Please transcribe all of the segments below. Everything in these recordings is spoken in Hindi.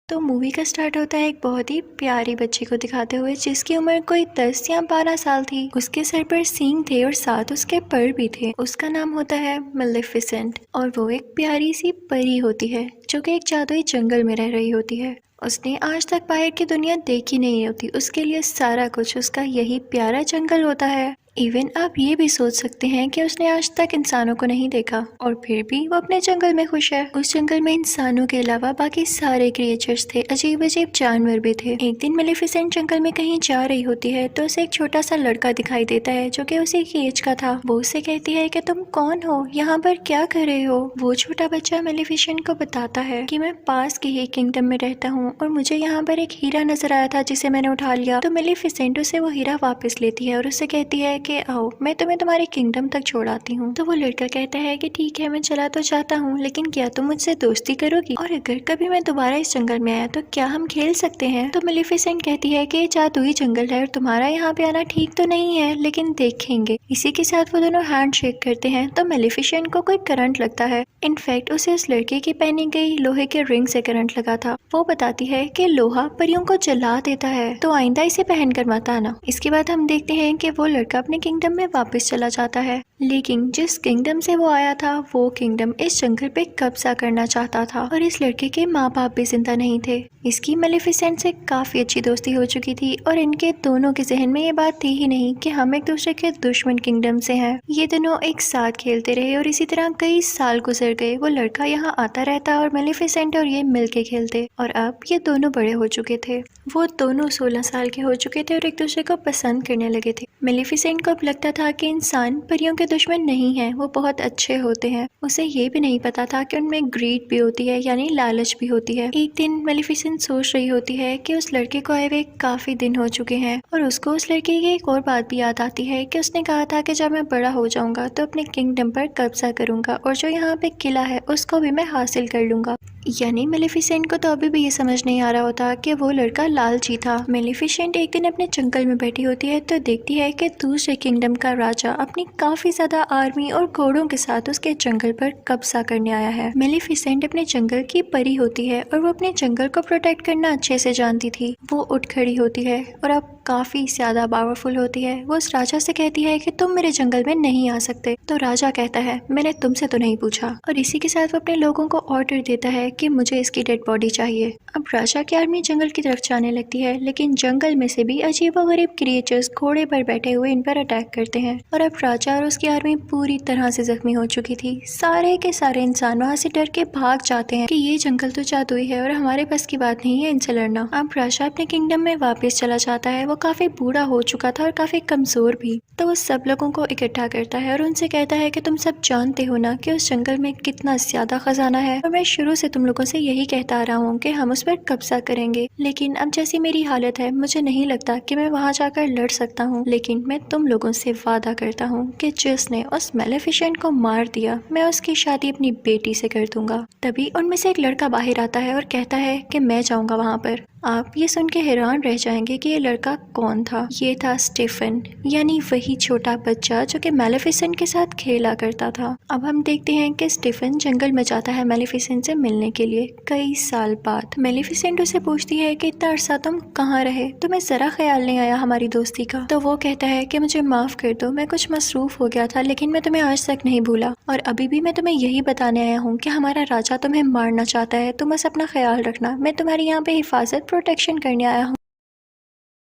तो मूवी का स्टार्ट होता है एक बहुत ही प्यारी बच्ची को दिखाते हुए जिसकी उम्र कोई 10 या 12 साल थी। उसके सर पर सींग थे और साथ उसके पर भी थे। उसका नाम होता है मेलेफिसेंट और वो एक प्यारी सी परी होती है जो कि एक जादुई जंगल में रह रही होती है। उसने आज तक बाहर की दुनिया देखी नहीं होती। उसके लिए सारा कुछ उसका यही प्यारा जंगल होता है। इवन आप ये भी सोच सकते हैं कि उसने आज तक इंसानों को नहीं देखा और फिर भी वो अपने जंगल में खुश है। उस जंगल में इंसानों के अलावा बाकी सारे क्रिएचर्स थे, अजीब अजीब जानवर भी थे। एक दिन मेलेफिसेंट जंगल में कहीं जा रही होती है तो उसे एक छोटा सा लड़का दिखाई देता है जो कि उसी की एज का था। वो उसे कहती है कि तुम कौन हो, यहाँ पर क्या कर रहे हो। वो छोटा बच्चा मेलेफिसेंट को बताता है कि मैं पास के ही किंगडम में रहता हूँ और मुझे यहाँ पर एक हीरा नजर आया था जिसे मैंने उठा लिया। तो मेलेफिसेंट उसे वो हीरा वापस लेती है और उससे कहती है कि आओ मैं तुम्हें तुम्हारे किंगडम तक छोड़ आती हूँ। तो वो लड़का कहता है कि ठीक है, मैं चला तो जाता हूँ, लेकिन क्या तुम मुझसे दोस्ती करोगी, और अगर कभी मैं दोबारा इस जंगल में आया तो क्या हम खेल सकते हैं। तो मेलेफिसेंट कहती है कि जादुई जंगल है और तुम्हारा यहाँ पे आना ठीक तो नहीं है, लेकिन देखेंगे। इसी के साथ वो दोनों हैंड शेक करते हैं तो मेलेफिसेंट को कोई करंट लगता है। इनफैक्ट उसे उस लड़के की पहनी गई लोहे के रिंग से करंट लगा था। वो बताती है कि लोहा परियों को जला देता है, तो आइंदा इसे पहनकर मत आना। इसके बाद हम देखते हैं कि वो लड़का अपने किंगडम में वापस चला जाता है, लेकिन जिस किंगडम से वो आया था वो किंगडम इस जंगल पे कब्जा करना चाहता था और इस लड़के के माँ बाप भी जिंदा नहीं थे। इसकी मेलेफिसेंट से काफी अच्छी दोस्ती हो चुकी थी और इनके दोनों के जहन में ये बात थी ही नहीं कि हम एक दूसरे के दुश्मन किंगडम से हैं। ये दोनों एक साथ खेलते रहे और इसी तरह कई साल गुजर गए। वो लड़का यहाँ आता रहता और मेलेफिसेंट और ये मिलके खेलते और अब ये दोनों बड़े हो चुके थे। वो दोनों 16 साल के हो चुके थे और एक दूसरे को पसंद करने लगे थे। मेलेफिसेंट को अब लगता था कि इंसान परियों के दुश्मन नहीं हैं, वो बहुत अच्छे होते हैं। उसे ये भी नहीं पता था कि उनमें ग्रीड भी होती है, यानी लालच भी होती है। एक दिन मेलेफिसेंट सोच रही होती है कि उस लड़के को आए हुए काफी दिन हो चुके हैं और उसको उस लड़के की एक और बात भी याद आती है कि उसने कहा था कि जब मैं बड़ा हो जाऊंगा तो अपने किंगडम पर कब्जा करूंगा और जो यहाँ पे किला है उसको भी मैं हासिल कर लूंगा। यानी मेलेफिसेंट को तो अभी भी ये समझ नहीं आ रहा होता कि वो लड़का लालची था। मेलेफिसेंट एक दिन अपने जंगल में बैठी होती है तो देखती है कि दूसरे किंगडम का राजा अपनी काफी ज्यादा आर्मी और घोड़ों के साथ उसके जंगल पर कब्जा करने आया है। मेलेफिसेंट अपने जंगल की परी होती है और वो अपने जंगल को प्रोटेक्ट करना अच्छे से जानती थी। वो उठ खड़ी होती है और अब काफी ज्यादा पावरफुल होती है। वो उस राजा से कहती है कि तुम मेरे जंगल में नहीं आ सकते। तो राजा कहता है मैंने तुमसे तो नहीं पूछा, और इसी के साथ वो अपने लोगों को ऑर्डर देता है कि मुझे इसकी डेड बॉडी चाहिए। अब राजा की आर्मी जंगल की तरफ जाने लगती है, लेकिन जंगल में से भी अजीबोगरीब क्रिएचर्स घोड़े पर बैठे हुए इन पर अटैक करते हैं और अब राजा और उसकी आर्मी पूरी तरह से जख्मी हो चुकी थी। सारे के सारे इंसान वहाँ से डर के भाग जाते हैं कि ये जंगल तो जादुई है और हमारे पास की बात नहीं है इनसे लड़ना। अब राजा अपने किंगडम में वापस चला जाता है। वो काफी बूढ़ा हो चुका था और काफी कमजोर भी। तो वो सब लोगों को इकट्ठा करता है और उनसे कहता है कि तुम सब जानते हो ना कि उस जंगल में कितना ज्यादा खजाना है, और मैं शुरू से तुम लोगों से यही कहता आ रहा हूँ कि हम उस पर कब्जा करेंगे, लेकिन अब जैसी मेरी हालत है मुझे नहीं लगता कि मैं वहाँ जाकर लड़ सकता हूँ। लेकिन मैं तुम लोगों से वादा करता हूँ कि जिसने उस मेलेफिसेंट को मार दिया मैं उसकी शादी अपनी बेटी से कर दूंगा। तभी उनमें से एक लड़का बाहर आता है और कहता है कि मैं जाऊंगा वहाँ पर। आप ये सुन के हैरान रह जाएंगे कि ये लड़का कौन था। ये था स्टीफन, यानी वही छोटा बच्चा जो कि मेलेफिसेंट के साथ खेला करता था। अब हम देखते हैं कि स्टीफन जंगल में जाता है मेलेफिसेंट से मिलने के लिए कई साल बाद। मेलेफिसेंट उसे पूछती है कि इतना अरसा तुम कहाँ रहे, तुम्हें जरा ख्याल नहीं आया हमारी दोस्ती का। तो वो कहता है कि मुझे माफ कर दो, मैं कुछ मसरूफ हो गया था, लेकिन मैं तुम्हें आज तक नहीं भूला और अभी भी मैं तुम्हें यही बताने आया हूँ कि हमारा राजा तुम्हें मारना चाहता है। तुम बस अपना ख्याल रखना, मैं तुम्हारी यहाँ पे हिफाजत प्रोटेक्शन करने आया हूँ।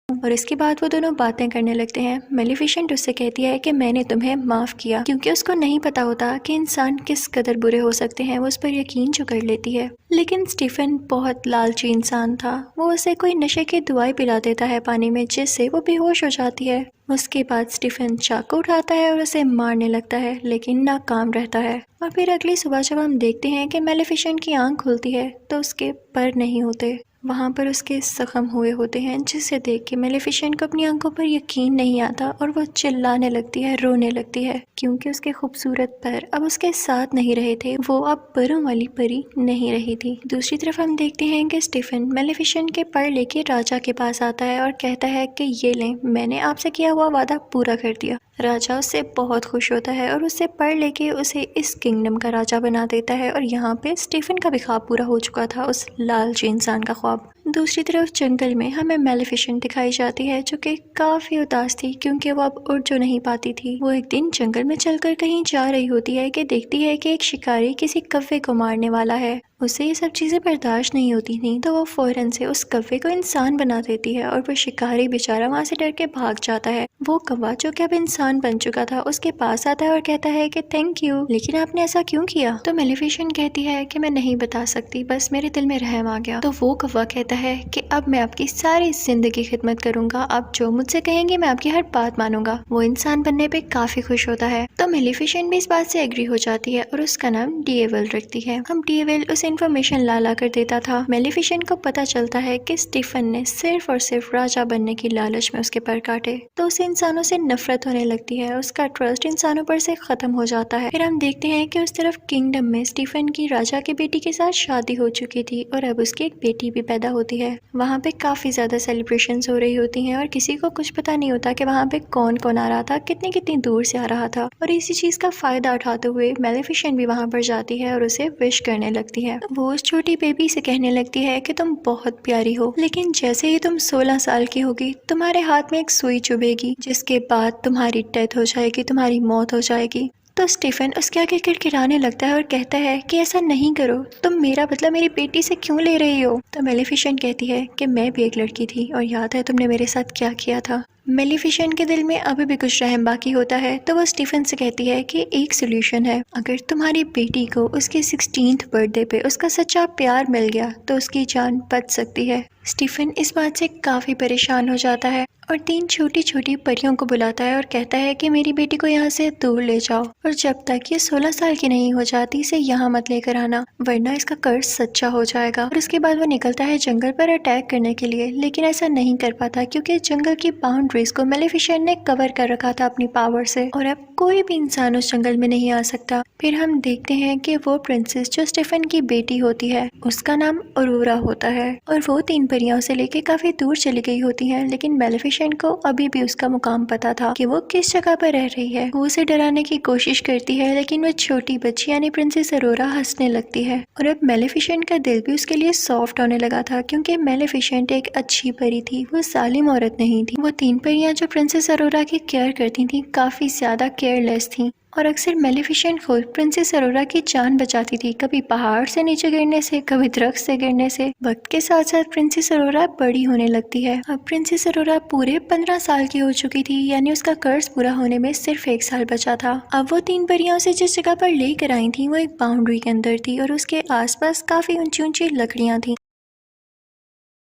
और इसके बाद वो दोनों बातें करने लगते हैं। मेलेफिसेंट उससे कहती है कि मैंने तुम्हें माफ किया, क्योंकि उसको नहीं पता होता कि इंसान किस कदर बुरे हो सकते हैं। वो उस पर यकीन जो कर लेती है। लेकिन स्टीफन बहुत लालची इंसान था। वो उसे कोई नशे की दवाई पिला देता है पानी में, जिससे वो बेहोश हो जाती है। उसके बाद स्टीफन चाकू उठाता है और उसे मारने लगता है, लेकिन नाकाम रहता है। और फिर अगली सुबह जब हम देखते हैं कि मेलेफिसेंट की आंख खुलती है तो उसके पर नहीं होते, वहाँ पर उसके जख्म हुए होते हैं, जिसे देख के मेलेफिसेंट को अपनी आंखों पर यकीन नहीं आता और वो चिल्लाने लगती है, रोने लगती है, क्योंकि उसके खूबसूरत पर अब उसके साथ नहीं रहे थे। वो अब परों वाली परी नहीं रही थी। दूसरी तरफ हम देखते हैं कि स्टीफन मेलेफिसेंट के पर लेके राजा के पास आता है और कहता है कि ये लें, मैंने आपसे किया हुआ वादा पूरा कर दिया। राजा उससे बहुत खुश होता है और उससे पढ़ लेके उसे इस किंगडम का राजा बना देता है। और यहाँ पे स्टीफन का भी ख्वाब पूरा हो चुका था, उस लालची इंसान का ख्वाब। दूसरी तरफ जंगल में हमें मेलेफिसेंट दिखाई जाती है, जो कि काफी उदास थी क्योंकि वो अब उड़ जो नहीं पाती थी। वो एक दिन जंगल में चलकर कहीं जा रही होती है कि देखती है कि एक शिकारी किसी कौवे को मारने वाला है। उसे ये सब चीजें बर्दाश्त नहीं होती थी, तो वो फौरन से उस कौवे को इंसान बना देती है और वो शिकारी बेचारा वहाँ से डर के भाग जाता है। वो कौवा जो कि अब इंसान बन चुका था उसके पास आता है और कहता है कि थैंक यू, लेकिन आपने ऐसा क्यों किया? तो मेलेफिसेंट कहती है कि मैं नहीं बता सकती, बस मेरे दिल में रहम आ गया। तो वो कौवा कहता है कि अब मैं आपकी सारी जिंदगी खिदमत करूंगा, आप जो मुझसे कहेंगे मैं आपकी हर बात मानूंगा। वो इंसान बनने पे काफी खुश होता है। तो मेलेफिसेंट भी इस बात से एग्री हो जाती है और उसका नाम डीएवल रखती है। हम डीएवल उसे इन्फॉर्मेशन ला कर देता था। मेलेफिसेंट को पता चलता है कि स्टीफन ने सिर्फ और सिर्फ राजा बनने की लालच में उसके पर काटे, तो उसे इंसानों से नफरत होने लगती है। उसका ट्रस्ट इंसानों पर से खत्म हो जाता है। फिर हम देखते हैं कि उस तरफ किंगडम में स्टीफन की राजा की बेटी के साथ शादी हो चुकी थी और अब उसकी एक बेटी भी पैदा होती है। वहाँ पे काफी ज्यादा सेलिब्रेशंस हो रही होती हैं और किसी को कुछ पता नहीं होता कि वहाँ पे कौन कौन आ रहा था, कितनी कितनी दूर से आ रहा था। और इसी चीज का फायदा उठाते हुए मेलेफिसेंट भी वहाँ पर जाती है और उसे विश करने लगती है। वो उस छोटी बेबी से कहने लगती है कि तुम बहुत प्यारी हो, लेकिन जैसे ही तुम 16 साल की होगी तुम्हारे हाथ में एक सुई चुभेगी, जिसके बाद तुम्हारी डेथ हो जाएगी, तुम्हारी मौत हो जाएगी। तो स्टीफन उसके आगे किड़किड़ाने लगता है और कहता है कि ऐसा नहीं करो, तुम मेरा बदला मेरी बेटी से क्यों ले रही हो? तो मेलेफिसेंट कहती है कि मैं भी एक लड़की थी और याद है तुमने मेरे साथ क्या किया था। मेलेफिसेंट के दिल में अभी भी कुछ रहम बाकी होता है, तो वो स्टीफन से कहती है कि एक सोल्यूशन है, अगर तुम्हारी बेटी को उसके 16th बर्थडे पे उसका सच्चा प्यार मिल गया तो उसकी जान बच सकती है। स्टीफन इस बात से काफी परेशान हो जाता है और 3 छोटी छोटी परियों को बुलाता है और कहता है कि मेरी बेटी को यहाँ से दूर ले जाओ और जब तक ये 16 साल की नहीं हो जाती इसे यहाँ मत लेकर आना, वरना इसका कर्ज सच्चा हो जाएगा। और उसके बाद वो निकलता है जंगल पर अटैक करने के लिए, लेकिन ऐसा नहीं कर पाता क्योंकि जंगल की बाउंड्रीज को मेलेफिसेंट ने कवर कर रखा था अपनी पावर से और अब कोई भी इंसान उस जंगल में नहीं आ सकता। फिर हम देखते हैं कि वो प्रिंसेस जो स्टीफन की बेटी होती है उसका नाम अरोरा होता है और वो 3 परियों से लेके काफी दूर चली गई होती है, लेकिन मेलेफिसेंट को अभी भी उसका मुकाम पता था कि वो किस जगह पर रह रही है। वो उसे डराने की कोशिश करती है, लेकिन वो छोटी बच्ची यानी प्रिंसेस अरोरा हंसने लगती है और अब मेलेफिसेंट का दिल भी उसके लिए सॉफ्ट होने लगा था क्योंकि मेलेफिसेंट एक अच्छी परी थी, वो जालिम औरत नहीं थी। वो 3 परियां जो प्रिंसेस अरोरा की केयर करती थी काफी ज्यादा केयरलेस थी और अक्सर मेलेफिसेंट खुद प्रिंसेस अरोरा की जान बचाती थी, कभी पहाड़ से नीचे गिरने से, कभी दरख्त से गिरने से। वक्त के साथ साथ प्रिंसेस अरोरा बड़ी होने लगती है। अब प्रिंसेस अरोरा पूरे 15 साल की हो चुकी थी, यानी उसका कर्ज पूरा होने में सिर्फ 1 साल बचा था। अब वो 3 परियों से जिस जगह पर लेकर आई थी वो एक बाउंड्री के अंदर थी और उसके आसपास काफी ऊंची ऊंची लकड़ियां थी।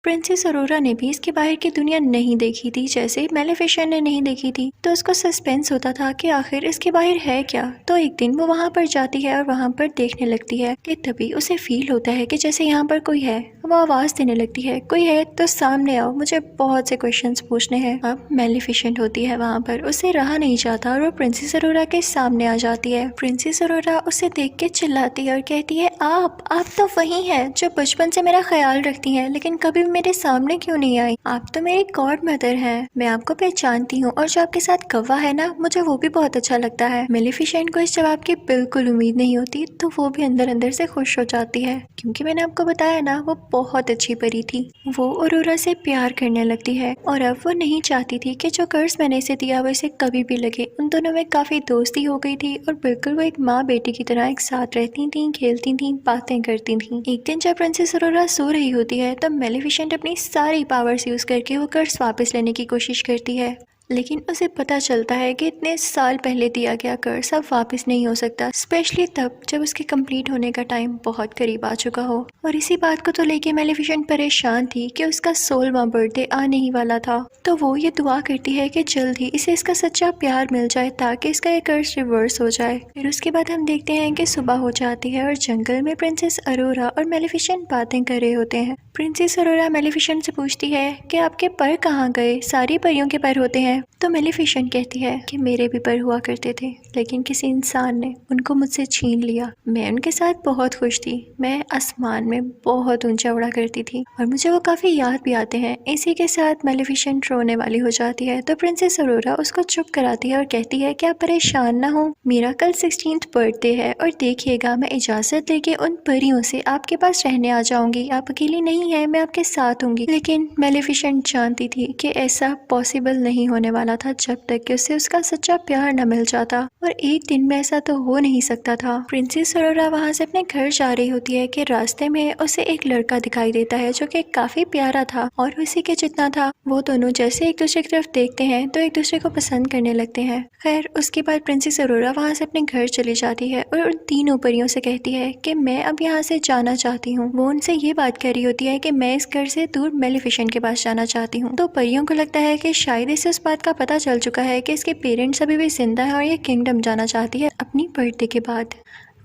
प्रिंसेस अरोरा ने भी इसके बाहर की दुनिया नहीं देखी थी, जैसे मेलेफिसेंट ने नहीं देखी थी, तो उसको सस्पेंस होता था कि आखिर इसके बाहर है क्या। तो एक दिन वो वहाँ पर जाती है और वहाँ पर देखने लगती है कि तभी उसे फील होता है कि जैसे यहाँ पर कोई है। वो आवाज देने लगती है, कोई है तो सामने आओ, मुझे बहुत से क्वेश्चंस पूछने हैं। अब मेलेफिसेंट होती है वहाँ पर, उसे रहा नहीं जाता और वो प्रिंसेस अरोरा के सामने आ जाती है। प्रिंसेस अरोरा उसे देख के चिल्लाती है और कहती है, आप तो वही है जो बचपन से मेरा ख्याल रखती है, लेकिन कभी मेरे सामने क्यों नहीं आई? आप तो मेरी गॉड मदर हैं, मैं आपको पहचानती हूँ और जो आपके साथ कौवा है ना, मुझे वो भी बहुत अच्छा लगता है। मेलेफिसेंट को इस जवाब की बिल्कुल उम्मीद नहीं होती, तो वो भी अंदर अंदर से खुश हो जाती है क्योंकि मैंने आपको बताया ना वो बहुत अच्छी परी थी। वो अरोरा से प्यार करने लगती है और अब वो नहीं चाहती थी कि जो कर्ज मैंने इसे दिया वो इसे कभी भी लगे। उन दोनों में काफी दोस्ती हो गई थी और बिल्कुल वो एक माँ बेटी की तरह एक साथ रहती थी, खेलती थी, बातें करती थी। एक दिन जब प्रिंसेस अरोरा सो रही होती है तब मेलेफिसेंट अपनी सारी पावर्स यूज करके वो कर्ज वापस लेने की कोशिश करती है, लेकिन उसे पता चलता है कि इतने साल पहले दिया गया कर्ज अब वापस नहीं हो सकता, स्पेशली तब जब उसके कंप्लीट होने का टाइम बहुत करीब आ चुका हो। और इसी बात को तो लेके मेलेफिसेंट परेशान थी कि उसका 16वां बर्थडे आने ही वाला था, तो वो ये दुआ करती है कि जल्द ही इसे इसका सच्चा प्यार मिल जाए ताकि इसका ये कर्ज रिवर्स हो जाए। फिर उसके बाद हम देखते हैं कि सुबह हो जाती है और जंगल में प्रिंसेस अरोरा और मेलेफिसेंट बातें कर रहे होते हैं। प्रिंसेस अरोरा मेलेफिसेंट से पूछती है कि आपके पर कहाँ गए? सारी परियों के पर होते हैं है। तो मेलिफिसेंट कहती है कि मेरे भी पर हुआ करते थे, लेकिन किसी इंसान ने उनको मुझसे छीन लिया। मैं उनके साथ बहुत खुश थी, मैं आसमान में बहुत ऊंचा उड़ा करती थी और मुझे वो काफी याद भी आते हैं। इसी के साथ मेलिफिसेंट रोने वाली हो जाती है। तो प्रिंसेस अरोरा उसको चुप कराती है और कहती है कि आप परेशान ना हो, मेरा कल 16th बर्थडे है और देखिएगा मैं इजाजत लेके उन परियों से आपके पास रहने आ जाऊंगी। आप अकेली नहीं है, मैं आपके साथ होंगी। लेकिन मेलिफिसेंट जानती थी कि ऐसा पॉसिबल नहीं होने वाला था जब तक कि उसे उसका सच्चा प्यार न मिल जाता, और एक दिन में ऐसा तो हो नहीं सकता था। प्रिंसेस अरोरा वहां से अपने घर जा रही होती है कि रास्ते में उसे एक लड़का दिखाई देता है जो कि काफी प्यारा था और उसी के जितना था। वो दोनों जैसे एक दूसरे की तरफ देखते हैं तो एक दूसरे को पसंद करने लगते हैं। खैर उसके बाद प्रिंसेस अरोरा वहां से अपने घर चली जाती है और उन तीनों परियों से कहती है कि मैं अब यहाँ से जाना चाहती हूँ। वो उनसे ये बात कह रही होती है कि मैं इस घर से दूर मेलिफिसेंट के पास जाना चाहती हूँ। तो परियों को लगता है कि शायद इसे उस बात का पता चल चुका है कि इसके पेरेंट्स अभी भी जिंदा है और ये किंगडम जाना चाहती है अपनी बर्थडे के बाद।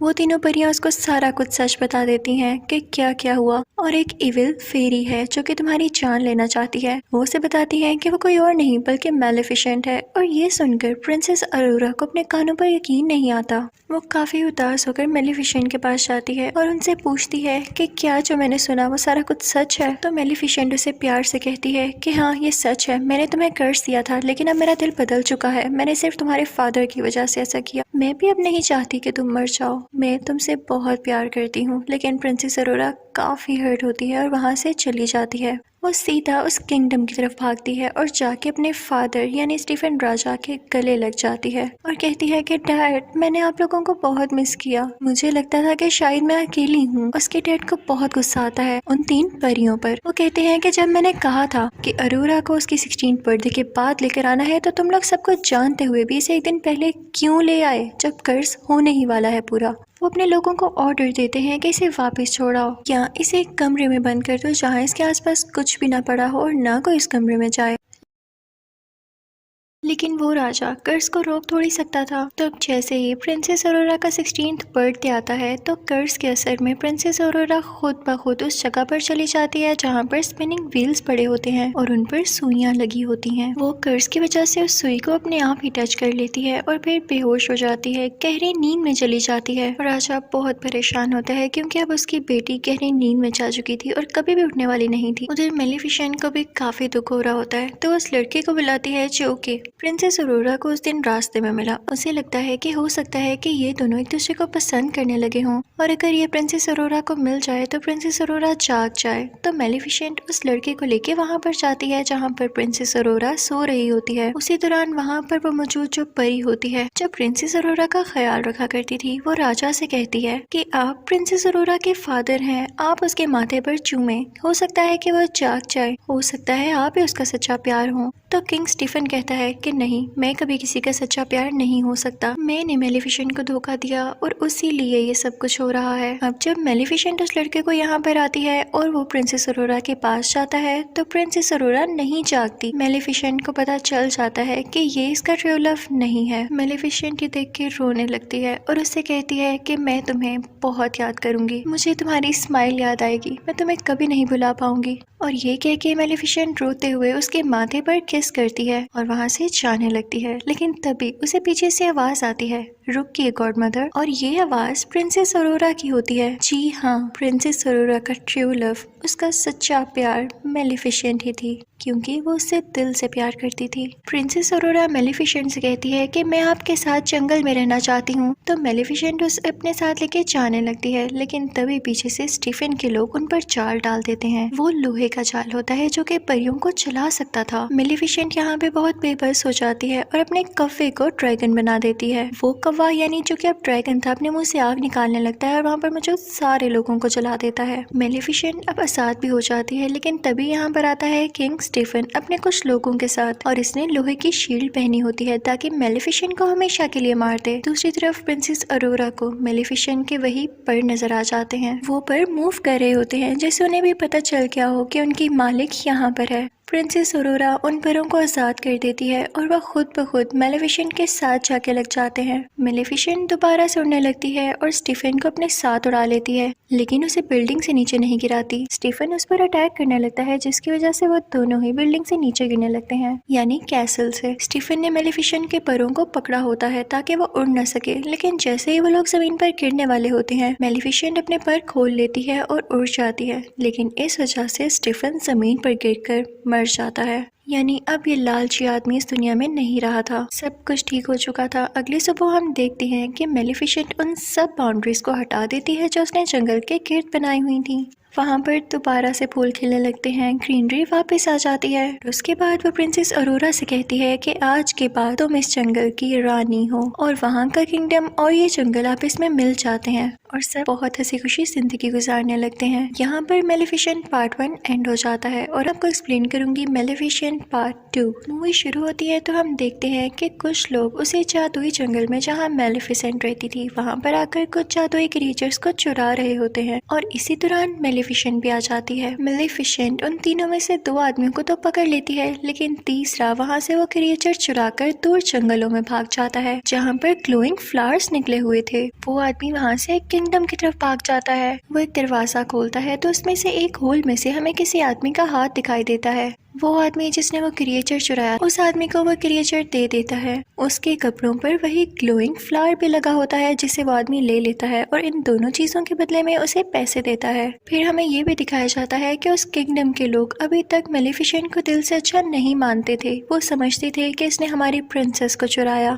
वो तीनों परियां उसको सारा कुछ सच बता देती हैं कि क्या क्या हुआ, और एक इविल फेरी है जो कि तुम्हारी जान लेना चाहती है। वो उसे बताती है कि वो कोई और नहीं बल्कि मेलिफिसेंट है। और ये सुनकर प्रिंसेस अरोरा को अपने कानों पर यकीन नहीं आता। वो काफी उदास होकर मेलिफिसेंट के पास जाती है और उनसे पूछती है कि क्या जो मैंने सुना वो सारा कुछ सच है। तो मेलिफिसेंट उसे प्यार से कहती है कि हाँ ये सच है, मैंने तुम्हें कर्ज दिया था लेकिन अब मेरा दिल बदल चुका है। मैंने सिर्फ तुम्हारे फादर की वजह से ऐसा किया। मैं भी अब नहीं चाहती कि तुम मर जाओ, मैं तुमसे बहुत प्यार करती हूँ। लेकिन प्रिंसेस अरोरा काफी हर्ट होती है और वहां से चली जाती है। वो सीधा उस किंगडम की तरफ भागती है और जाके अपने फादर यानी स्टीफन राजा के गले लग जाती है और कहती है कि डैड, मैंने आप लोगों को बहुत मिस किया। मुझे लगता था कि शायद मैं अकेली हूँ। उसके डैड को बहुत गुस्सा आता है उन तीन परियों पर। वो कहते हैं कि जब मैंने कहा था कि अरोरा को उसकी 16th बर्थडे के बाद लेकर आना है तो तुम लोग सब कुछ जानते हुए भी इसे एक दिन पहले क्यों ले आए जब कर्ज होने ही वाला है पूरा। वो अपने लोगों को ऑर्डर देते हैं कि इसे वापस छोड़ाओ या इसे एक कमरे में बंद कर दो जहाँ इसके आसपास कुछ भी ना पड़ा हो और ना कोई इस कमरे में जाए। लेकिन वो राजा कर्ज को रोक थोड़ी सकता था। तो अब जैसे ही प्रिंसेस अरोरा का 16th बर्थडे आता है तो कर्ज के असर में प्रिंसेस अरोरा खुद ब खुद उस जगह पर चली जाती है जहाँ पर स्पिनिंग व्हील्स पड़े होते हैं और उन पर सुइयां लगी होती हैं। वो कर्ज की वजह से उस सुई को अपने आप ही टच कर लेती है और फिर बेहोश हो जाती है, गहरी नींद में चली जाती है। राजा बहुत परेशान होता है क्योंकि अब उसकी बेटी गहरी नींद में जा चुकी थी और कभी भी उठने वाली नहीं थी। उधर मेलिफिसेंट को भी काफी दुख हो रहा होता है तो उस लड़के को बुलाती है जो कि प्रिंसेस अरोरा को उस दिन रास्ते में मिला। उसे लगता है कि हो सकता है कि ये दोनों एक दूसरे को पसंद करने लगे हों और अगर ये प्रिंसेस अरोरा को मिल जाए तो प्रिंसेस अरोरा जाग जाए। तो मेलिफिसेंट उस लड़के को लेके वहां पर जाती है जहां पर प्रिंसेस अरोरा सो रही होती है। उसी दौरान वहां पर वो मौजूद जो परी होती है जो प्रिंसेस अरोरा का ख्याल रखा करती थी, वो राजा से कहती है कि आप प्रिंसेस अरोरा के फादर हैं, आप उसके माथे पर चूमे, हो सकता है कि वो जाग जाए, हो सकता है आप ही उसका सच्चा प्यार हो। तो किंग स्टीफन कहता है कि नहीं, मैं कभी किसी का सच्चा प्यार नहीं हो सकता, मैंने मेलिफिसेंट को धोखा दिया और उसी लिए ये सब कुछ हो रहा है। अब जब मेलिफिसेंट उस लड़के को यहाँ पर आती है और वो प्रिंसेस अरोरा के पास जाता है तो प्रिंसेस अरोरा नहीं जागती। मेलिफिसेंट को पता चल जाता है कि ये इसका ट्रू लव नहीं है। मेलिफिसेंट ये देख के रोने लगती है और उससे कहती है कि मैं तुम्हें बहुत याद करूंगी, मुझे तुम्हारी स्माइल याद आएगी, मैं तुम्हें कभी नहीं भुला पाऊंगी। और ये कह के मेलिफिसेंट रोते हुए उसके माथे पर किस करती है और वहाँ से जाने लगती है। लेकिन तभी उसे पीछे से आवाज आती है, रुकिए गॉड मदर। और ये आवाज प्रिंसेस अरोरा की होती है। जी हाँ, प्रिंसेस अरोरा का ट्रू लव, उसका सच्चा प्यार मेलिफिसेंट ही थी क्योंकि वो उससे दिल से प्यार करती थी। प्रिंसेस अरोरा मेलिफिसेंट से कहती है कि मैं आपके साथ जंगल में रहना चाहती हूँ। तो मेलिफिसेंट उसे अपने साथ लेके जाने लगती है, लेकिन तभी पीछे से स्टीफन के लोग उन पर जाल डाल देते हैं। वो लोहे का जाल होता है जो कि परियों को चला सकता था। मेलिफिसेंट यहाँ पे बहुत बेबस हो जाती है और अपने कव्वे को ड्रैगन बना देती है। वो कौवा यानी जो कि अब ड्रैगन था अपने मुंह से आग निकालने लगता है और वहाँ पर मौजूद सारे लोगों को जला देता है। मेलिफिसेंट अब आजाद भी हो जाती है, लेकिन तभी यहाँ पर आता है किंग स्टीफन अपने कुछ लोगों के साथ और इसने लोहे की शील्ड पहनी होती है ताकि मेलिफिसेंट को हमेशा के लिए मार दे। दूसरी तरफ प्रिंसेस अरोरा को मेलिफिसेंट के वही पर नजर आ जाते हैं। वो पर मूव कर रहे होते हैं जैसे उन्हें भी पता चल गया हो कि उनकी मालिक यहाँ पर है। प्रिंसेस अरोरा उन परों को आजाद कर देती है और वह खुद ब खुद मेलेफिसेंट के साथ जाके लग जाते हैं। मेलेफिसेंट दोबारा से उड़ने लगती है और स्टीफन को अपने साथ उड़ा लेती है, लेकिन उसे बिल्डिंग से नीचे नहीं गिराती। स्टीफन उस पर अटैक करने लगता है, जिसकी वजह से वो दोनों ही बिल्डिंग से नीचे गिरने लगते हैं, यानी कैसल से। स्टीफन ने मेलेफिसेंट के परों को पकड़ा होता है ताकि वो उड़ न सके, लेकिन जैसे ही वो लोग जमीन पर गिरने वाले होते हैं, मेलेफिसेंट अपने पर खोल लेती है और उड़ जाती है, लेकिन इस वजह से स्टीफन जमीन पर गिरकर मर जाता है। यानी अब ये लालची आदमी इस दुनिया में नहीं रहा था, सब कुछ ठीक हो चुका था। अगली सुबह हम देखते हैं कि मेलेफिसेंट उन सब बाउंड्रीज को हटा देती है जो उसने जंगल के गिर्द बनाई हुई थी। वहाँ पर दोबारा से फूल खिलने लगते हैं, ग्रीनरी वापस आ जाती है। उसके बाद वो प्रिंसेस अरोरा से कहती है कि आज के बाद तुम इस जंगल की रानी हो, और वहाँ का किंगडम और ये जंगल आपस में मिल जाते हैं और सब बहुत हंसी खुशी जिंदगी गुजारने लगते हैं। यहाँ पर मेलेफिसेंट पार्ट 1 एंड हो जाता है और आपको एक्सप्लेन करूंगी मेलेफिसेंट पार्ट 2। मूवी शुरू होती है तो हम देखते हैं कि कुछ लोग उसी जादुई जंगल में जहाँ मेलेफिसेंट रहती थी वहाँ पर आकर कुछ जादुई क्रिएचर्स को चुरा रहे होते हैं, और इसी दौरान मेलेफिसेंट भी आ जाती है। मेलेफिसेंट उन तीनों में से 2 आदमियों को तो पकड़ लेती है, लेकिन तीसरा वहाँ से वो क्रिएचर चुराकर दूर जंगलों में भाग जाता है जहाँ पर ग्लोइंग फ्लावर्स निकले हुए थे। वो आदमी वहाँ से किंगडम की तरफ भाग जाता है। वो एक दरवाजा खोलता है तो उसमें से एक होल में से हमें किसी आदमी का हाथ दिखाई देता है। वो आदमी जिसने वो क्रिएचर चुराया, उस आदमी को वो क्रिएचर दे देता है। उसके कपड़ों पर वही ग्लोइंग फ्लावर भी लगा होता है जिसे वो आदमी ले लेता है और इन दोनों चीजों के बदले में उसे पैसे देता है। फिर हमें ये भी दिखाया जाता है कि उस किंगडम के लोग अभी तक मेलेफिसेंट को दिल से अच्छा नहीं मानते थे। वो समझते थे कि इसने हमारी प्रिंसेस को चुराया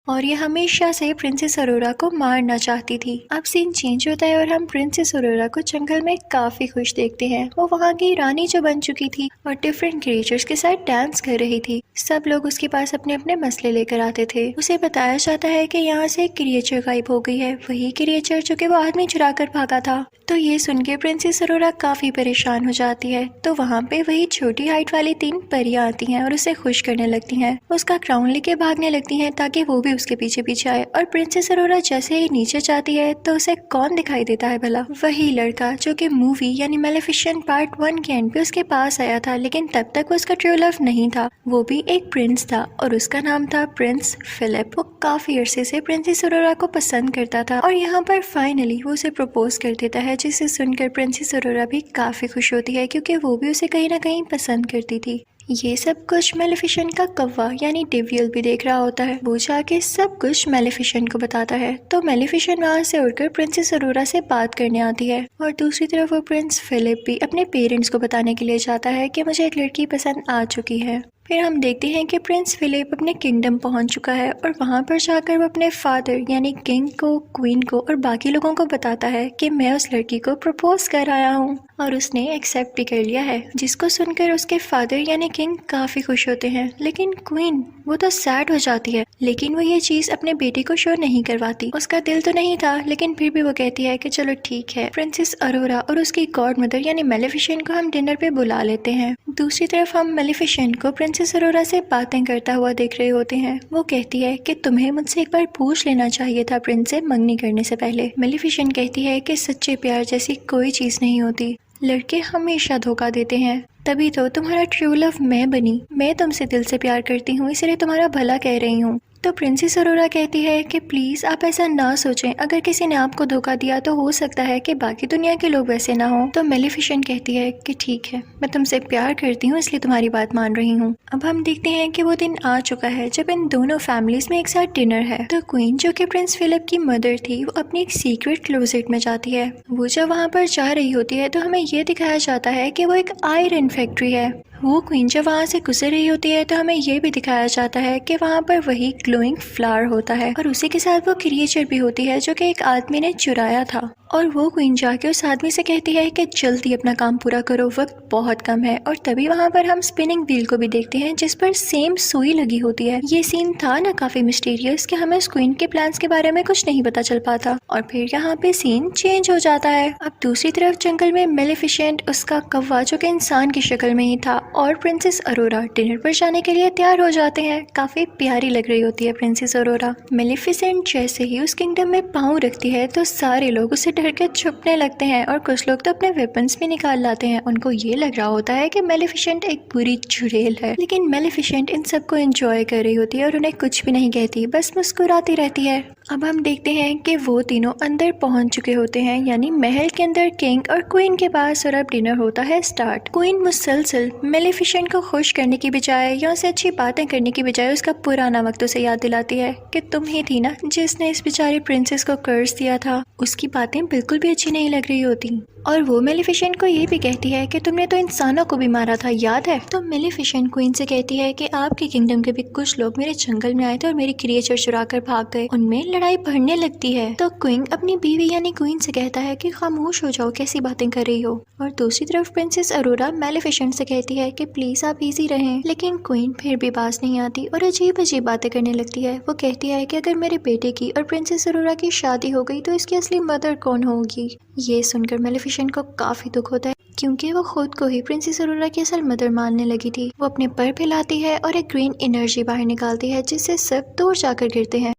और ये हमेशा से प्रिंसेस अरोरा को मारना चाहती थी। अब सीन चेंज होता है और हम प्रिंसेस अरोरा को जंगल में काफी खुश देखते हैं। वो वहाँ की रानी जो बन चुकी थी और डिफरेंट क्रिएचर्स के साथ डांस कर रही थी। सब लोग उसके पास अपने अपने मसले लेकर आते थे। उसे बताया जाता है कि यहाँ से एक क्रिएचर गायब हो गई है, वही क्रिएचर जो कि वो आदमी चुरा कर भागा था। तो ये सुन के प्रिंसेस अरोरा काफी परेशान हो जाती है। तो वहाँ पे वही छोटी हाइट वाली 3 परियां आती हैं और उसे खुश करने लगती हैं। उसका क्राउन लेके भागने लगती हैं ताकि वो भी उसके पीछे पीछे आए। और प्रिंसेस अरोरा जैसे ही नीचे जाती है तो उसे कौन दिखाई देता है भला? वही लड़का जो कि मूवी यानी मेलेफिसेंट पार्ट 1 के एंड पे उसके पास आया था, लेकिन तब तक वो उसका ट्रू लव नहीं था। वो भी एक प्रिंस था और उसका नाम था प्रिंस फिलिप। वो काफी अरसे से प्रिंसेस अरोरा को पसंद करता था और यहाँ पर फाइनली वो उसे प्रपोज कर देता है, जिसे सुनकर प्रिंसेस अरोरा भी काफी खुश होती है क्योंकि वो भी उसे कहीं ना कहीं पसंद करती थी। ये सब कुछ मेलेफिसेंट का कौवा यानी डेवियल भी देख रहा होता है। वो जाके सब कुछ मेलेफिसेंट को बताता है। तो मेलेफिसेंट वहाँ से उड़कर प्रिंसेस अरोरा से बात करने आती है और दूसरी तरफ वो प्रिंस फिलिप भी अपने पेरेंट्स को बताने के लिए जाता है कि मुझे एक लड़की पसंद आ चुकी है। फिर हम देखते हैं कि प्रिंस फिलिप अपने किंगडम पहुंच चुका है और वहां पर जाकर वो अपने फादर यानी किंग को, क्वीन को और बाकी लोगों को बताता है कि मैं उस लड़की को प्रपोज कर आया हूँ और उसने एक्सेप्ट भी कर लिया है। जिसको सुनकर उसके फादर यानी किंग काफी खुश होते हैं, लेकिन क्वीन वो तो सैड हो जाती है। लेकिन वो ये चीज अपने बेटे को शो नहीं करवाती। उसका दिल तो नहीं था, लेकिन फिर भी वो कहती है कि चलो ठीक है, प्रिंसेस अरोरा और उसकी गॉड मदर यानी मेलेफिसेंट को हम डिनर पे बुला लेते हैं। दूसरी तरफ हम मेलेफिसेंट को प्रिंसेस अरोरा से बातें करता हुआ देख रहे होते हैं। वो कहती है कि तुम्हें मुझसे एक बार पूछ लेना चाहिए था प्रिंस से मंगनी करने से पहले। मेलेफिसेंट कहती है कि सच्चे प्यार जैसी कोई चीज नहीं होती, लड़के हमेशा धोखा देते हैं, तभी तो तुम्हारा ट्रू लव मैं बनी। मैं तुमसे दिल से प्यार करती हूँ, इसलिए तुम्हारा भला कह रही हूँ। तो प्रिंसेस अरोरा कहती है कि प्लीज आप ऐसा ना सोचें, अगर किसी ने आपको धोखा दिया तो हो सकता है कि बाकी दुनिया के लोग वैसे ना हो। तो मेलेफिसेंट कहती है कि ठीक है, मैं तुमसे प्यार करती हूँ इसलिए तुम्हारी बात मान रही हूँ। अब हम देखते हैं कि वो दिन आ चुका है जब इन दोनों फैमिलीज में एक साथ डिनर है। तो क्वीन जो कि प्रिंस फिलिप की मदर थी, वो अपनी एक सीक्रेट क्लोजेट में जाती है। वो जब वहाँ पर जा रही होती है तो हमें ये दिखाया जाता है कि वो एक आयरन फैक्ट्री है। वो क्वीन जब वहाँ से गुजर रही होती है तो हमें ये भी दिखाया जाता है कि वहाँ पर वही ग्लोइंग फ्लावर होता है और उसी के साथ वो क्रिएचर भी होती है जो कि एक आदमी ने चुराया था। और वो क्वीन जाके उस आदमी से कहती है कि जल्दी अपना काम पूरा करो, वक्त बहुत कम है। और तभी वहाँ पर हम स्पिनिंग व्हील को भी देखते हैं जिस पर सेम सुई लगी होती है। ये सीन था ना काफी मिस्टीरियस कि हमें उस क्वीन के प्लान्स के बारे में कुछ नहीं पता चल पाता। और फिर यहाँ पे सीन चेंज हो जाता है। अब दूसरी तरफ जंगल में मेलेफिसेंट, उसका कौवा जो कि इंसान की शक्ल में ही था, और प्रिंसेस अरोरा डिनर पर जाने के लिए तैयार हो जाते हैं। काफी प्यारी लग रही होती है प्रिंसेस अरोरा। मेलेफिसेंट जैसे ही उस किंगडम में पाँव रखती है तो सारे लोग उसे डर के छुपने लगते हैं और कुछ लोग तो अपने वेपन्स भी निकाल लाते हैं। उनको ये लग रहा होता है कि मेलिफिसेंट एक बुरी चुड़ैल है, लेकिन मेलिफिसेंट इन सबको एंजॉय कर रही होती है और उन्हें कुछ भी नहीं कहती, बस मुस्कुराती रहती है। अब हम देखते हैं कि वो तीनों अंदर पहुंच चुके होते हैं, यानी महल के अंदर किंग और क्वीन के पास, और अब डिनर होता है स्टार्ट। क्वीन मुसलसल मेलिफिसेंट को खुश करने की बजाय या उसे अच्छी बातें करने की बजाय उसका पुराना वक्त उसे याद दिलाती है कि तुम ही थी ना जिसने इस बेचारी प्रिंसेस को कर्ज दिया था। उसकी बातें बिल्कुल भी अच्छी नहीं लग रही होती और वो मेलिफिसेंट को ये भी कहती है कि तुमने तो इंसानों को भी मारा था, याद है? तो मेलिफिसेंट क्वीन से कहती है कि आपके किंगडम के भी कुछ लोग मेरे जंगल में आए थे और मेरी क्रिएचर चुरा कर भाग गए। उनमें लड़ाई बढ़ने लगती है। तो क्वीन अपनी बीवी यानी क्वीन से कहता है कि खामोश हो जाओ, कैसी बातें कर रही हो। और दूसरी तरफ प्रिंसेस अरोरा मेलिफिसेंट से कहती है कि प्लीज आप इजी रहें, लेकिन क्वीन फिर भी बाज नहीं आती और अजीब अजीब बातें करने लगती है। वो कहती है कि अगर मेरे बेटे की और प्रिंसेस अरोरा की शादी हो गई तो इसकी असली मदर कौन होगी। ये सुनकर मेलिफिसेंट को काफी दुख होता है, क्योंकि वो खुद को ही प्रिंसेस अरोरा की असल मदर मानने लगी थी। वो अपने पर फैलाती है और एक ग्रीन एनर्जी बाहर निकालती है जिससे सब दूर जाकर गिरते हैं।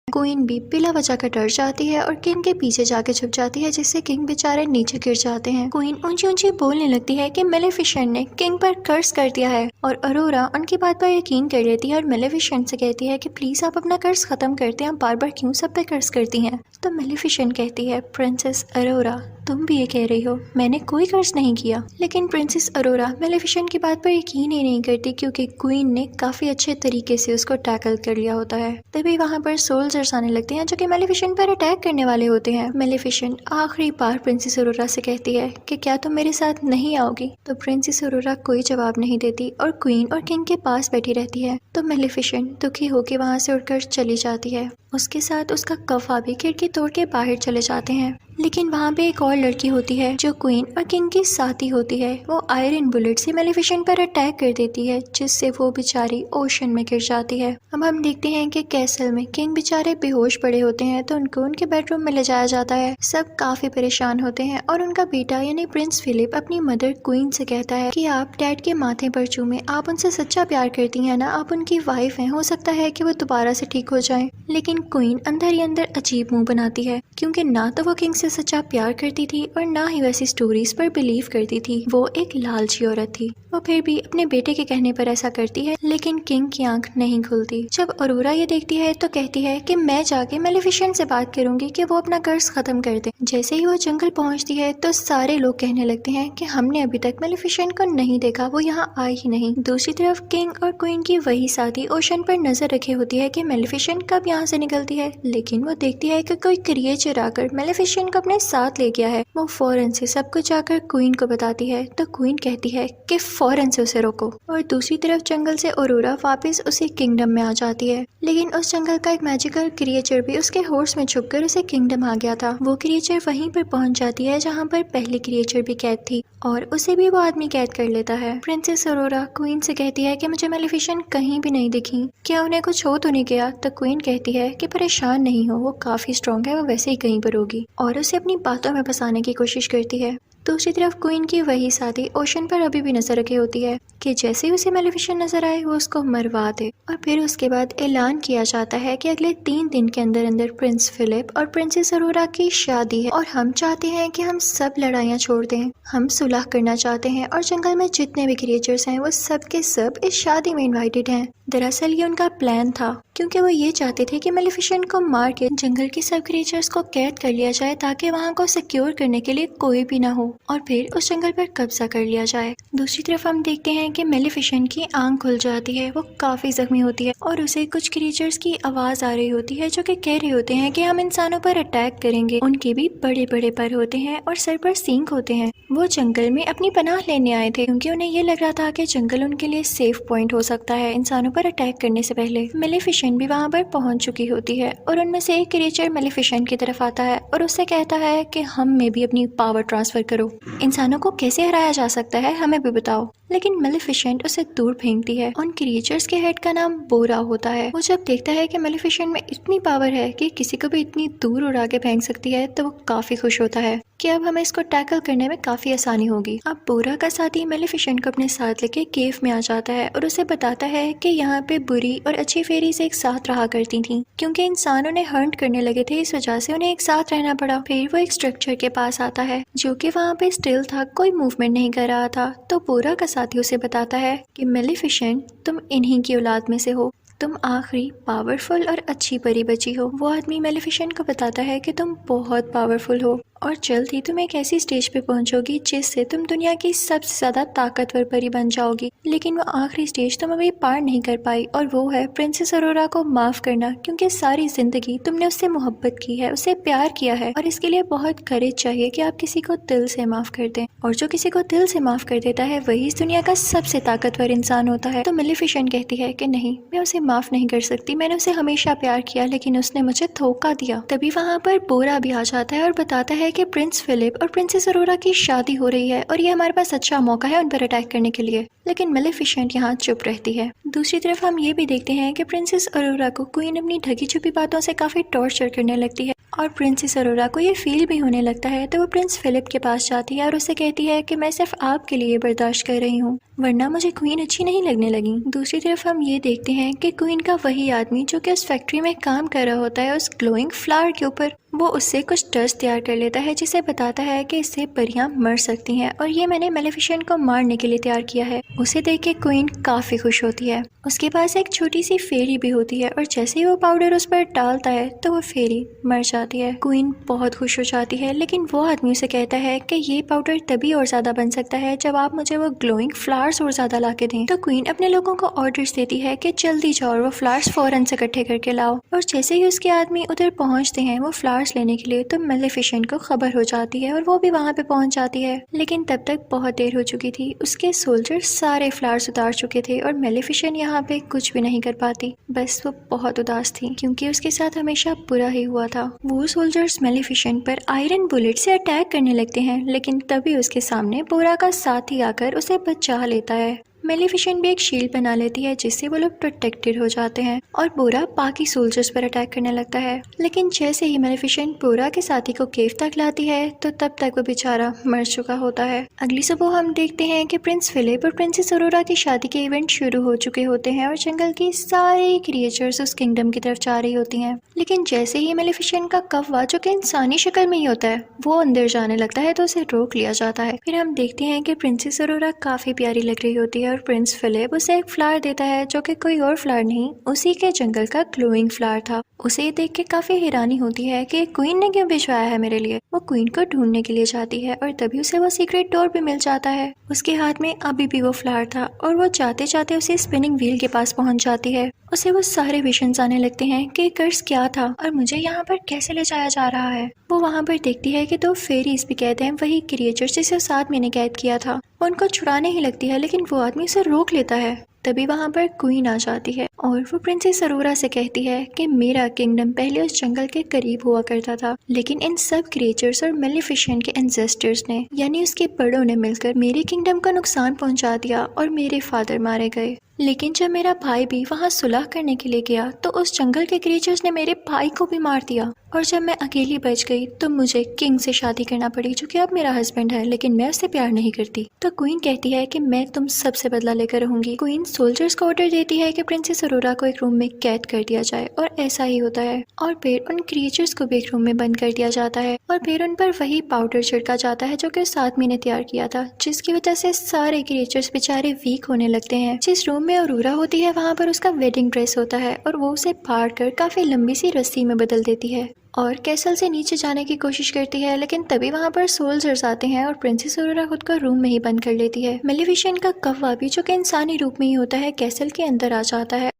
क्वीन भी बिला वजह का डर जाती है और किंग के पीछे जाके छुप जाती है, जिससे किंग बेचारे नीचे गिर जाते हैं। क्वीन ऊंची ऊंची बोलने लगती है कि मेलिफिसेंट ने किंग पर कर्ज कर दिया है और अरोरा उनकी बात पर यकीन कर लेती है और मेलिफिसेंट से कहती है कि प्लीज आप अपना कर्ज खत्म करते हैं, आप बार बार क्यों सब पे कर्ज करती हैं। तो मेलिफिसेंट कहती है प्रिंसेस अरोरा तुम भी ये कह रही हो, मैंने कोई कर्ज नहीं किया। लेकिन प्रिंसेस अरोरा मेलिफिसेंट की बात पर यकीन ही नहीं करती, क्योंकि क्वीन ने काफी अच्छे तरीके से उसको टैकल कर लिया होता है। तभी वहाँ पर सोल्जर्स आने लगते हैं जो कि मेलिफिसेंट पर अटैक करने वाले होते हैं। मेलिफिसेंट आखिरी बार प्रिंसेस अरोरा से कहती है कि क्या तुम मेरे साथ नहीं आओगी। तो प्रिंसेस अरोरा कोई जवाब नहीं देती और क्वीन और किंग के पास बैठी रहती है। तो मेलिफिसेंट दुखी होकर वहाँ से उठकर चली जाती है। उसके साथ उसका कफा भी खिड़की तोड़ के बाहर चले जाते हैं। लेकिन वहाँ पे एक और लड़की होती है जो क्वीन और किंग की साथी होती है। वो आयरन बुलेट से मेलिफिसेंट पर अटैक कर देती है, जिससे वो बेचारी ओशन में गिर जाती है। अब हम देखते हैं कि कैसल में किंग बेचारे बेहोश पड़े होते हैं, तो उनको उनके बेडरूम में ले जाया जाता है। सब काफी परेशान होते हैं और उनका बेटा यानी प्रिंस फिलिप अपनी मदर क्वीन से कहता है कि आप डैड के माथे पर चूमे, आप उनसे सच्चा प्यार करती है ना, आप उनकी वाइफ हैं, हो सकता है कि वो दोबारा से ठीक हो जाए। लेकिन क्वीन अंदर ही अंदर अजीब मुंह बनाती है, क्योंकि ना तो वो किंग से सच्चा प्यार करती थी और ना ही वैसी स्टोरीज पर बिलीव करती थी। वो एक लालची औरत थी। वो फिर भी अपने बेटे के कहने पर ऐसा करती है, लेकिन किंग की आंख नहीं खुलती। जब अरोरा ये देखती है तो कहती है कि मैं जाके मेलिफिसेंट से बात करूंगी कि वो अपना कर्ज खत्म कर दे। जैसे ही वो जंगल पहुंचती है तो सारे लोग कहने लगते हैं कि हमने अभी तक मेलिफिसेंट को नहीं देखा, वो यहाँ आई ही नहीं। दूसरी तरफ किंग और क्वीन की वही साथी ओशन पर नजर रखे होती है कि मेलिफिसेंट कब यहाँ से निकलती है, लेकिन वो देखती है कि कोई क्रिएचर आकर मेलिफिसेंट को अपने साथ ले गया है। वो फौरन से सब कुछ जाकर क्वीन को बताती है, तो क्वीन कहती है कि फौरन से उसे रोको। और दूसरी तरफ जंगल से अरोरा वापस उसी किंगडम में आ जाती है, लेकिन उस जंगल का एक मैजिकल क्रिएचर भी उसके होर्स में छुपकर उसे किंगडम आ गया था। वो क्रिएचर वहीं पर पहुंच जाती है जहाँ पर पहली क्रिएचर भी कैद थी और उसे भी वो आदमी कैद कर लेता है। प्रिंसेस अरोरा क्वीन से कहती है कि मुझे मेलिफिसेंट कहीं भी नहीं दिखी, क्या उन्हें कुछ हो तो नहीं गया। तो क्वीन कहती है कि परेशान नहीं हो, वो काफी स्ट्रॉन्ग है, वो वैसे ही कहीं पर होगी, और उसे अपनी बातों में फंसाने की कोशिश करती है। दूसरी तरफ क्वीन की वही साथी ओशन पर अभी भी नजर रखे होती है कि जैसे ही उसे मेलिफिसेंट नजर आए वो उसको मरवा दे। और फिर उसके बाद ऐलान किया जाता है कि अगले 3 दिन के अंदर अंदर प्रिंस फिलिप और प्रिंसेस अरोरा की शादी है और हम चाहते हैं कि हम सब लड़ाइयाँ छोड़ दें, हम सुलह करना चाहते हैं और जंगल में जितने भी क्रिएचर्स हैं वो सब के सब इस शादी में इन्वाइटेड हैं। दरअसल ये उनका प्लान था, क्योंकि वो ये चाहते थे कि मेलिफिसेंट को मार के जंगल के सब क्रिएचर्स को कैद कर लिया जाए, ताकि वहाँ को सिक्योर करने के लिए कोई भी ना हो और फिर उस जंगल पर कब्जा कर लिया जाए। दूसरी तरफ हम देखते हैं कि मेलिफिसेंट की आंख खुल जाती है, वो काफी जख्मी होती है और उसे कुछ क्रिएचर्स की आवाज आ रही होती है जो कि कह रहे होते हैं कि हम इंसानों पर अटैक करेंगे। उनके भी बड़े बड़े पर होते हैं और सर पर सींग होते हैं। वो जंगल में अपनी पनाह लेने आए थे, क्योंकि उन्हें ये लग रहा था कि जंगल उनके लिए सेफ पॉइंट हो सकता है इंसानों पर अटैक करने से पहले। मेलिफिसेंट भी वहाँ पर पहुंच चुकी होती है और उनमें से एक क्रिएचर मेलिफिसेंट की तरफ आता है और उससे कहता है कि हम में भी अपनी पावर ट्रांसफर करो, इंसानों को कैसे हराया जा सकता है हमें भी बताओ। लेकिन मेलिफिसेंट उसे दूर फेंकती है। उन क्रिएचर्स के हेड का नाम बोरा होता है। वो जब देखता है कि मेलिफिसेंट में इतनी पावर है कि किसी को भी इतनी दूर उड़ा के फेंक सकती है, तो वो काफी खुश होता है। कि अब हमें इसको टैकल करने में काफी आसानी होगी। अब बोरा का साथी मेलेफिसेंट को अपने साथ लेके केव में आ जाता है और उसे बताता है कि यहाँ पे बुरी और अच्छी फेरीज एक साथ रहा करती थी, क्योंकि इंसान उन्हें हंट करने लगे थे, इस वजह से उन्हें एक साथ रहना पड़ा। फिर वो एक स्ट्रक्चर के पास आता है जो कि वहाँ पे स्टिल था, कोई मूवमेंट नहीं कर रहा था। तो बोरा का साथी उसे बताता है कि मेलेफिसेंट, तुम इन्हीं की औलाद में से हो, तुम आखिरी पावरफुल और अच्छी परी बची हो। वो आदमी मेलेफिसेंट को बताता है कि तुम बहुत पावरफुल हो और जल्द ही तुम एक ऐसी स्टेज पे पहुंचोगी जिससे तुम दुनिया की सबसे ज्यादा ताकतवर परी बन जाओगी। लेकिन वो आखिरी स्टेज तुम अभी पार नहीं कर पाई और वो है प्रिंसेस अरोरा को माफ करना, क्योंकि सारी जिंदगी तुमने उससे मोहब्बत की है, उससे प्यार किया है और इसके लिए बहुत करेज चाहिए कि आप किसी को दिल से माफ कर दें। और जो किसी को दिल से माफ कर देता है वही इस दुनिया का सबसे ताकतवर इंसान होता है। तो मेलेफिसेंट कहती है कि नहीं, मैं उसे माफ नहीं कर सकती, मैंने उसे हमेशा प्यार किया लेकिन उसने मुझे धोखा दिया। तभी वहाँ पर बोरा भी आ जाता है और बताता है कि प्रिंस फिलिप और प्रिंसेस अरोरा की शादी हो रही है और ये हमारे पास अच्छा मौका है उन पर अटैक करने के लिए। लेकिन मेलेफिसेंट यहाँ चुप रहती है। दूसरी तरफ हम ये भी देखते हैं कि प्रिंसेस अरोरा को क्वीन अपनी ढकी छुपी बातों से काफी टॉर्चर करने लगती है और प्रिंसेस अरोरा को ये फील भी होने लगता है। तो वो प्रिंस फिलिप के पास जाती है और उसे कहती है कि मैं सिर्फ आपके लिए बर्दाश्त कर रही हूँ, वरना मुझे क्वीन अच्छी नहीं लगने लगी। दूसरी तरफ हम ये देखते हैं कि क्वीन का वही आदमी जो कि उस फैक्ट्री में काम कर रहा होता है उस ग्लोइंग फ्लावर के ऊपर, वो उससे कुछ डस्ट तैयार कर लेता है जिसे बताता है कि इससे परियां मर सकती हैं और ये मैंने मेलेफिसेंट को मारने के लिए तैयार किया है। उसे देख के क्वीन काफी खुश होती है। उसके पास एक छोटी सी फेरी भी होती है और जैसे ही वो पाउडर उस पर डालता है तो वो फेरी मर जाती है। क्वीन बहुत खुश हो जाती है, लेकिन वो आदमी उसे कहता है कि ये पाउडर तभी और ज्यादा बन सकता है जब आप मुझे वो ग्लोइंग फ्लावर्स और ज्यादा ला के दें। तो क्वीन अपने लोगों को ऑर्डर्स देती है कि जल्दी जाओ और वो फ्लावर्स फौरन से इकट्ठे करके लाओ। और जैसे ही उसके आदमी उधर पहुंचते हैं वो फ्लावर्स लेने के लिए, तो मेलेफिसेंट को खबर हो जाती है और वो भी वहां पे पहुंच जाती है। लेकिन तब तक बहुत देर हो चुकी थी, उसके सोल्जर सारे फ्लावर्स उतार चुके थे और मेलेफिसेंट यहाँ पे कुछ भी नहीं कर पाती। बस वो बहुत उदास थी क्योंकि उसके साथ हमेशा बुरा ही हुआ था। वो सोल्जर्स मेलेफिसेंट पर आयरन बुलेट से अटैक करने लगते हैं, लेकिन तभी उसके सामने बोरा का साथी आकर उसे बचा लेता है। मेलेफिसेंट भी एक शील्ड बना लेती है जिससे वो लोग प्रोटेक्टेड हो जाते हैं और बोरा बाकी सोल्जर्स पर अटैक करने लगता है। लेकिन जैसे ही मेलेफिसेंट बोरा के साथी को केव तक लाती है तो तब तक वो बेचारा मर चुका होता है। अगली सुबह हम देखते हैं कि प्रिंस फिलिप और प्रिंसेस अरोरा की शादी के इवेंट शुरू हो चुके होते हैं और जंगल की सारी क्रिएचर्स उस किंगडम की तरफ जा रही होती हैं। लेकिन जैसे ही मेलेफिसेंट का कौवा, जो कि इंसानी शक्ल में ही होता है, वो अंदर जाने लगता है तो उसे रोक लिया जाता है। फिर हम देखते हैं कि प्रिंसेस अरोरा काफी प्यारी लग रही होती है और प्रिंस फिलिप उसे एक फ्लावर देता है जो कि कोई और फ्लावर नहीं, उसी के जंगल का ग्लोइंग फ्लावर था। उसे देख के काफी हैरानी होती है कि क्वीन ने क्यों भिजवाया है मेरे लिए। वो क्वीन को ढूंढने के लिए जाती है और तभी उसे वो सीक्रेट डोर भी मिल जाता है। उसके हाथ में अभी भी वो फ्लावर था और वो जाते जाते उसे स्पिनिंग व्हील के पास पहुंच जाती है। उसे वो सारे विजन्स आने लगते हैं कि कर्स क्या था और मुझे यहाँ पर कैसे ले जाया जा रहा है। वो वहाँ पर देखती है कि दो फेरीज भी कहते हैं वही क्रिएचर्स जिसे उस आदमी ने कैद किया था। वो उनको छुड़ाने ही लगती है लेकिन वो आदमी उसे रोक लेता है। तभी वहाँ पर क्वीन आ जाती है और वो प्रिंसेस अरोरा से कहती है कि मेरा किंगडम पहले उस जंगल के करीब हुआ करता था, लेकिन इन सब क्रिएचर्स और मेलेफिसेंट के एंसेस्टर्स ने, यानी उसके बड़ों ने मिलकर मेरे किंगडम को नुकसान पहुंचा दिया और मेरे फादर मारे गए। लेकिन जब मेरा भाई भी वहाँ सुलह करने के लिए गया तो उस जंगल के क्रिएचर्स ने मेरे भाई को भी मार दिया और जब मैं अकेली बच गई तो मुझे किंग से शादी करना पड़ी, जो कि अब मेरा हस्बैंड है, लेकिन मैं उससे प्यार नहीं करती। तो क्वीन कहती है कि मैं तुम सबसे बदला लेकर रहूंगी। क्वीन सोल्जर्स को ऑर्डर देती है कि प्रिंसेस अरोरा को एक रूम में कैद कर दिया जाए और ऐसा ही होता है। और फिर उन क्रिएचर्स को भी एक रूम में बंद कर दिया जाता है और फिर उन पर वही पाउडर छिड़का जाता है जो कि उस आदमी ने तैयार किया था, जिसकी वजह से सारे क्रिएचर्स बेचारे वीक होने लगते हैं। जिस रूम में अरोरा होती है वहाँ पर उसका वेडिंग ड्रेस होता है और वो उसे फाड़ कर काफी लंबी सी रस्सी में बदल देती है और कैसल से नीचे जाने की कोशिश करती है। लेकिन तभी वहाँ पर सोल्जर्स आते हैं और प्रिंसेस अरोरा खुद को रूम में ही बंद कर लेती है। मेलेफिसेंट का कौवा भी, जो कि इंसानी रूप में ही होता है, कैसल के अंदर आ जाता है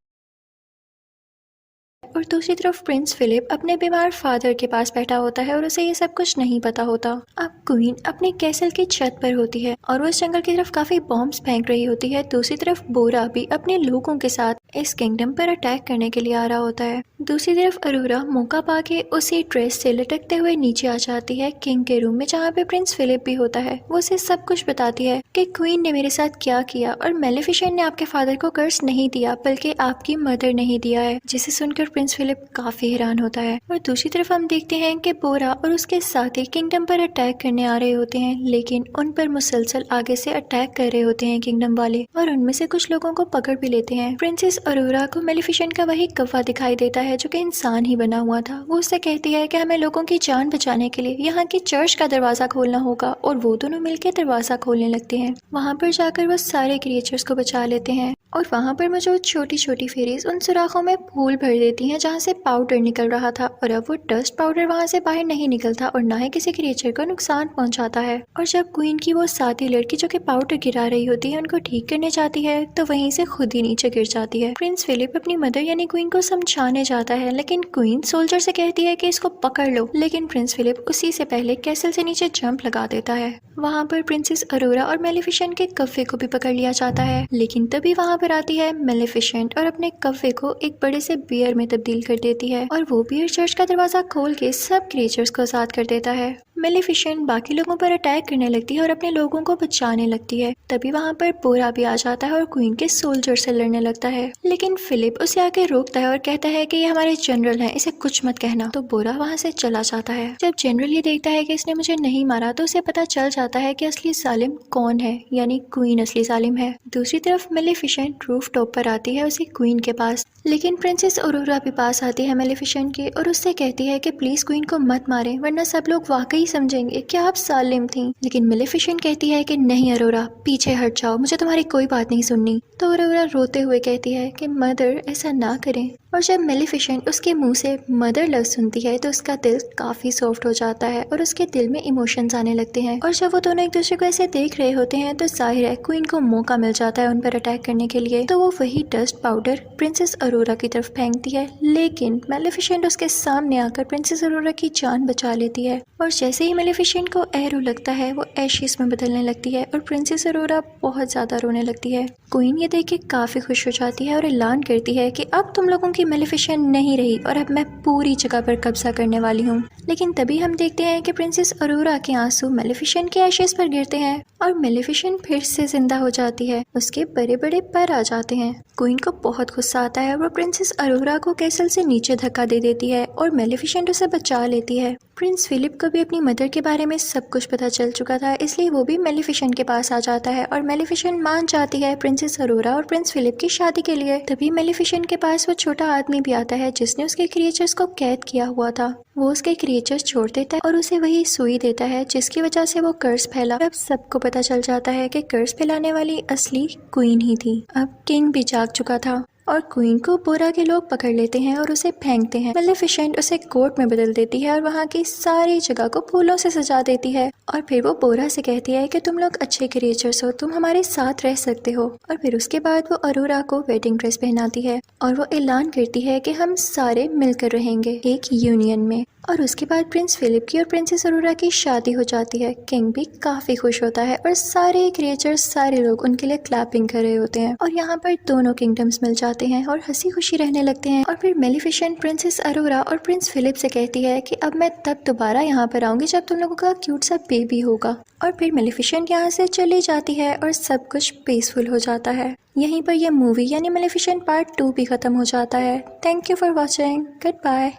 और दूसरी तरफ प्रिंस फिलिप अपने बीमार फादर के पास बैठा होता है और उसे ये सब कुछ नहीं पता होता। अब क्वीन अपने कैसल की छत पर होती है और वो इस जंगल की तरफ काफी बॉम्ब्स फेंक रही होती है। दूसरी तरफ बोरा भी अपने लोगों के साथ इस किंगडम पर अटैक करने के लिए आ रहा होता है। दूसरी तरफ अरोरा मौका पाके उसी ड्रेस से लटकते हुए नीचे आ जाती है किंग के रूम में, जहाँ पे प्रिंस फिलिप भी होता है। वो उसे सब कुछ बताती है कि क्वीन ने मेरे साथ क्या किया और मेलेफिसेंट ने आपके फादर को कर्स नहीं दिया बल्कि आपकी मदर नहीं दिया है, जिसे सुनकर प्रिंस फिलिप काफी हैरान होता है। और दूसरी तरफ हम देखते हैं कि बोरा और उसके साथी किंगडम पर अटैक करने आ रहे होते हैं, लेकिन उन पर मुसलसल आगे से अटैक कर रहे होते हैं किंगडम वाले, और उनमें से कुछ लोगों को पकड़ भी लेते हैं। प्रिंसेस अरोरा को मेलेफिसेंट का वही कौवा दिखाई देता है जो कि इंसान ही बना हुआ था। वो उससे कहती है कि हमें लोगों की जान बचाने के लिए यहाँ की चर्च का दरवाजा खोलना होगा, और वो दोनों मिलकर दरवाजा खोलने लगते हैं। वहाँ पर जाकर वो सारे क्रिएचर्स को बचा लेते हैं, और वहाँ पर मौजूद छोटी छोटी फेरीज उन सुराखों में फूल भर देती हैं जहाँ से पाउडर निकल रहा था, और अब वो डस्ट पाउडर वहाँ से बाहर नहीं निकलता और ना ही किसी क्रिएचर को नुकसान पहुँचाता है। और जब क्वीन की वो साथी लड़की जो कि पाउडर गिरा रही होती है उनको ठीक करने जाती है तो वहीं से खुद ही नीचे गिर जाती है। प्रिंस फिलिप अपनी मदर यानी क्वीन को समझाने जाता है, लेकिन क्वीन सोल्जर से कहती है कि इसको पकड़ लो, लेकिन प्रिंस फिलिप उसी से पहले कैसल से नीचे जंप लगा देता है। वहाँ पर प्रिंसेस अरोरा और मेलेफिसेंट के कौवे को भी पकड़ लिया जाता है, लेकिन तभी वहाँ पर आती है मेलेफिसेंट और अपने कौवे को एक बड़े से बियर में तब्दील कर देती है, और वो बियर चर्च का दरवाजा खोल के सब क्रिएचर्स को आजाद कर देता है। मेलेफिसेंट बाकी लोगों पर अटैक करने लगती है और अपने लोगों को बचाने लगती है। तभी वहाँ पर बोरा भी आ जाता है और क्वीन के सोल्जर से लड़ने लगता है, लेकिन फिलिप उसे आके रोकता है और कहता है कि ये हमारे जनरल हैं, इसे कुछ मत कहना। तो बोरा वहाँ से चला जाता है। जब जनरल ये देखता है कि इसने मुझे नहीं मारा तो उसे पता चल जाता है कि असली जालिम कौन है, यानी क्वीन असली जालिम है। दूसरी तरफ मेलेफिसेंट रूफ टॉप पर आती है उसी क्वीन के पास, लेकिन प्रिंसेस अरोरा भी पास आती है मेलेफिसेंट के और उससे कहती है कि प्लीज क्वीन को मत मारे वरना सब लोग वाकई समझेंगे कि आप जालिम थी। लेकिन मेलेफिसेंट कहती है कि नहीं अरोरा, पीछे हट जाओ, मुझे तुम्हारी कोई बात नहीं सुननी। तो अरोरा रोते हुए कहती है कि मदर ऐसा ना करें, और जब मेलेफिसेंट उसके मुंह से मदर लव सुनती है तो उसका दिल काफी सॉफ्ट हो जाता है और उसके दिल में इमोशंस आने लगते हैं। और जब वो दोनों एक दूसरे को ऐसे देख रहे होते हैं तो जाहिर है क्वीन को मौका मिल जाता है उन पर अटैक करने के लिए। तो वो वही डस्ट पाउडर प्रिंसेस अरोरा की तरफ फेंकती है, लेकिन मेलेफिसेंट उसके सामने आकर प्रिंसेस अरोरा की जान बचा लेती है। और जैसे ही मेलेफिसेंट को एरो लगता है वो एशेस में बदलने लगती है और प्रिंसेस अरोरा बहुत ज्यादा रोने लगती है। क्वीन ये देख के काफी खुश हो जाती है और ऐलान करती है कि अब तुम लोगों की मेलेफिसेंट नहीं रही और अब मैं पूरी जगह पर कब्जा करने वाली हूँ। लेकिन तभी हम देखते हैं कि प्रिंसेस अरोरा के आंसू मेलेफिसेंट के एशेस पर गिरते हैं और मेलेफिसेंट फिर से जिंदा हो जाती है। उसके बड़े बड़े पर आ जाते हैं। क्वीन को बहुत गुस्सा आता है और वो प्रिंसेस अरोरा को कैसल से नीचे धक्का दे देती है और मेलेफिसेंट उसे बचा लेती है। प्रिंस फिलिप को भी अपनी मदर के बारे में सब कुछ पता चल चुका था, इसलिए वो भी मेलेफिसेंट के पास आ जाता है और मेलेफिसेंट मान जाती है प्रिंसेस अरोरा और प्रिंस फिलिप की शादी के लिए। तभी मेलेफिसेंट के पास वो छोटा आदमी भी आता है जिसने उसके क्रिएचर्स को कैद किया हुआ था। वो उसके क्रिएचर्स छोड़ देता है और उसे वही सुई देता है जिसकी वजह से वो कर्स फैला। अब सबको पता चल जाता है कि कर्स फैलाने वाली असली क्वीन ही थी। अब किंग भी जाग चुका था और क्वीन को बोरा के लोग पकड़ लेते हैं और उसे फेंकते हैं। मेलेफिसेंट उसे कोर्ट में बदल देती है और वहाँ की सारी जगह को फूलों से सजा देती है और फिर वो बोरा से कहती है कि तुम लोग अच्छे क्रिएचर्स हो, तुम हमारे साथ रह सकते हो। और फिर उसके बाद वो अरोरा को वेडिंग ड्रेस पहनाती है और वो ऐलान करती है कि हम सारे मिलकर रहेंगे एक यूनियन में। और उसके बाद प्रिंस फिलिप की और प्रिंसेस अरोरा की शादी हो जाती है। किंग भी काफी खुश होता है और सारे क्रिएचर्स सारे लोग उनके लिए क्लैपिंग कर रहे होते हैं और यहाँ पर दोनों किंगडम्स मिल जाते हैं और हंसी खुशी रहने लगते हैं। और फिर मेलेफिसेंट प्रिंसेस अरोरा और प्रिंस फिलिप से कहती है कि अब मैं तब दोबारा यहाँ पर आऊंगी जब तुम लोगों का क्यूट सा बेबी होगा। और फिर मेलेफिसेंट यहाँ से चली जाती है और सब कुछ पीसफुल हो जाता है। यहीं पर यह मूवी यानी मेलेफिसेंट पार्ट 2 भी खत्म हो जाता है। Thank you for watching. Good bye.